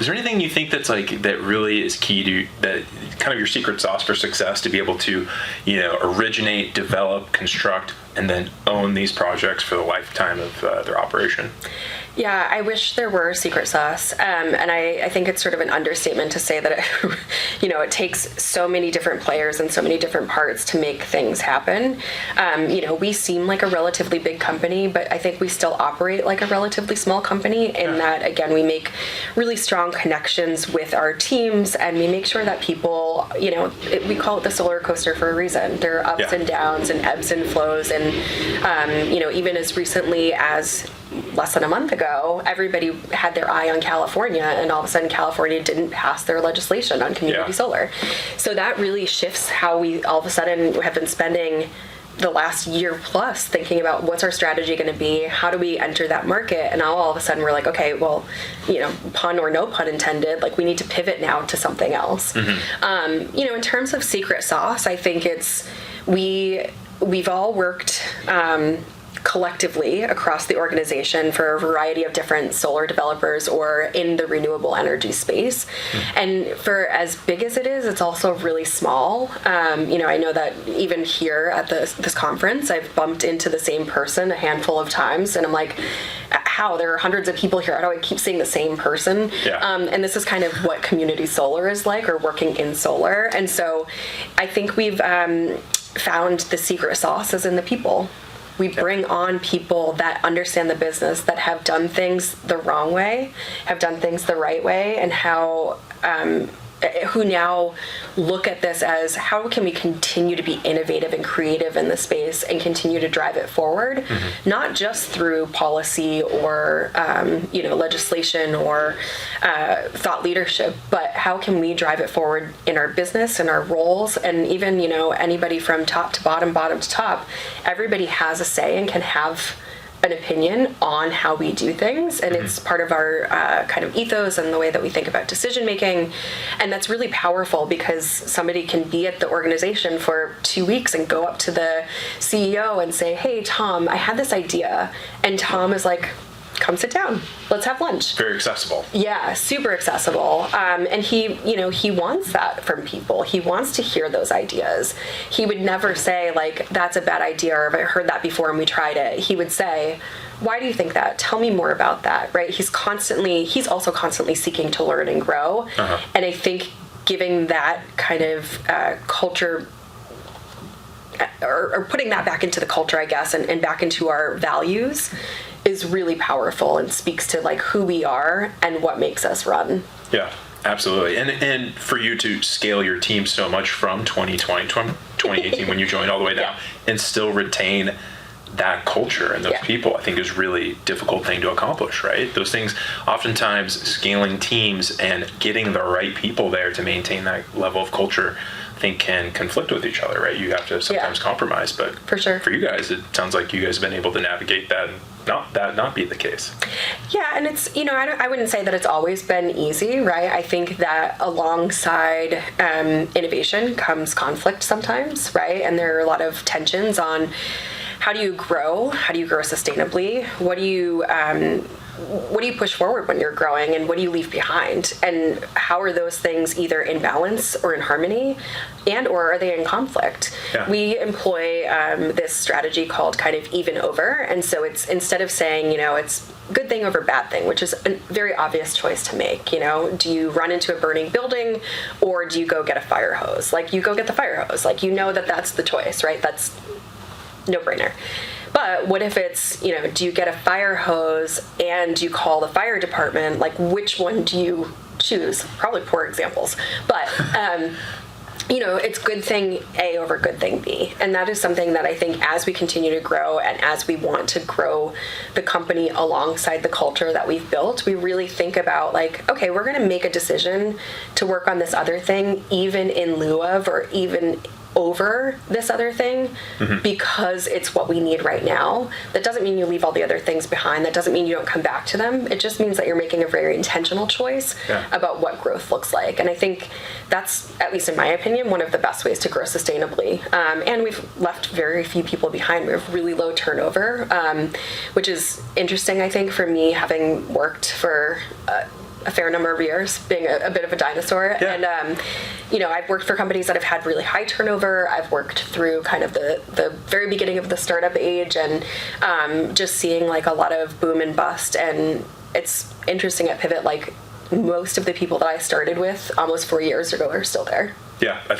Is there anything you think that's like that really is key to that kind of your secret sauce for success to be able to, originate, develop, construct, and then own these projects for the lifetime of their operation? Yeah, I wish there were secret sauce. And I think it's sort of an understatement to say that, it takes so many different players and so many different parts to make things happen. We seem like a relatively big company, but I think we still operate like a relatively small company in that, again, we make really strong connections with our teams, and we make sure that people, we call it the solar coaster for a reason. There are ups and downs and ebbs and flows. And, even as recently as less than a month ago, everybody had their eye on California, and all of a sudden California didn't pass their legislation on community solar. So that really shifts how we all of a sudden have been spending the last year plus thinking about what's our strategy going to be, how do we enter that market, and now all of a sudden we're like, okay, well, pun or no pun intended, like we need to pivot now to something else. In terms of secret sauce, I think we've all worked collectively across the organization for a variety of different solar developers or in the renewable energy space. And for as big as it is, it's also really small. I know that even here at this conference, I've bumped into the same person a handful of times, and I'm like, how? There are hundreds of people here. How do I keep seeing the same person? And this is kind of what community solar is like, or working in solar. And so I think we've found the secret sauce is in the people. We bring on people that understand the business, that have done things the wrong way, have done things the right way, and who now look at this as how can we continue to be innovative and creative in the space and continue to drive it forward, not just through policy or legislation or thought leadership, but how can we drive it forward in our business and our roles, and even anybody from top to bottom to top, everybody has a say and can have an opinion on how we do things, and it's part of our kind of ethos and the way that we think about decision making. And that's really powerful because somebody can be at the organization for 2 weeks and go up to the CEO and say, hey, Tom, I had this idea, and Tom is like, come sit down, let's have lunch. Very accessible. Yeah, super accessible. And he wants that from people. He wants to hear those ideas. He would never say like, that's a bad idea, or I've heard that before and we tried it. He would say, why do you think that? Tell me more about that, right? He's also constantly seeking to learn and grow. And I think giving that kind of culture, or putting that back into the culture, I guess, and back into our values, is really powerful and speaks to like who we are and what makes us run. Yeah, absolutely. And for you to scale your team so much from 2018 when you joined all the way down and still retain that culture and those people, I think is really difficult thing to accomplish, right? Those things, oftentimes scaling teams and getting the right people there to maintain that level of culture, I think can conflict with each other, right? You have to sometimes compromise, but for sure, for you guys, it sounds like you guys have been able to navigate that and not be the case. Yeah, and it's, I wouldn't say that it's always been easy, right? I think that alongside innovation comes conflict sometimes, right? And there are a lot of tensions on how do you grow? How do you grow sustainably? What do you push forward when you're growing, and what do you leave behind? And how are those things either in balance or in harmony, and or are they in conflict? We employ this strategy called kind of even over. And so it's, instead of saying, it's good thing over bad thing, which is a very obvious choice to make. Do you run into a burning building, or do you go get a fire hose? Like, you go get the fire hose. Like, that's the choice, right? That's no-brainer. But what if it's, do you get a fire hose and you call the fire department? Like, which one do you choose? Probably poor examples. But, it's good thing A over good thing B. And that is something that I think as we continue to grow and as we want to grow the company alongside the culture that we've built, we really think about like, okay, we're going to make a decision to work on this other thing, even in lieu of, or even over this other thing, because it's what we need right now. That doesn't mean you leave all the other things behind. That doesn't mean you don't come back to them. It just means that you're making a very intentional choice about what growth looks like. And I think that's, at least in my opinion, one of the best ways to grow sustainably. And we've left very few people behind. We have really low turnover, which is interesting, I think, for me, having worked for a fair number of years, being a bit of a dinosaur. Yeah. And, I've worked for companies that have had really high turnover. I've worked through kind of the very beginning of the startup age, and just seeing like a lot of boom and bust. And it's interesting at Pivot, like most of the people that I started with almost 4 years ago are still there. Yeah,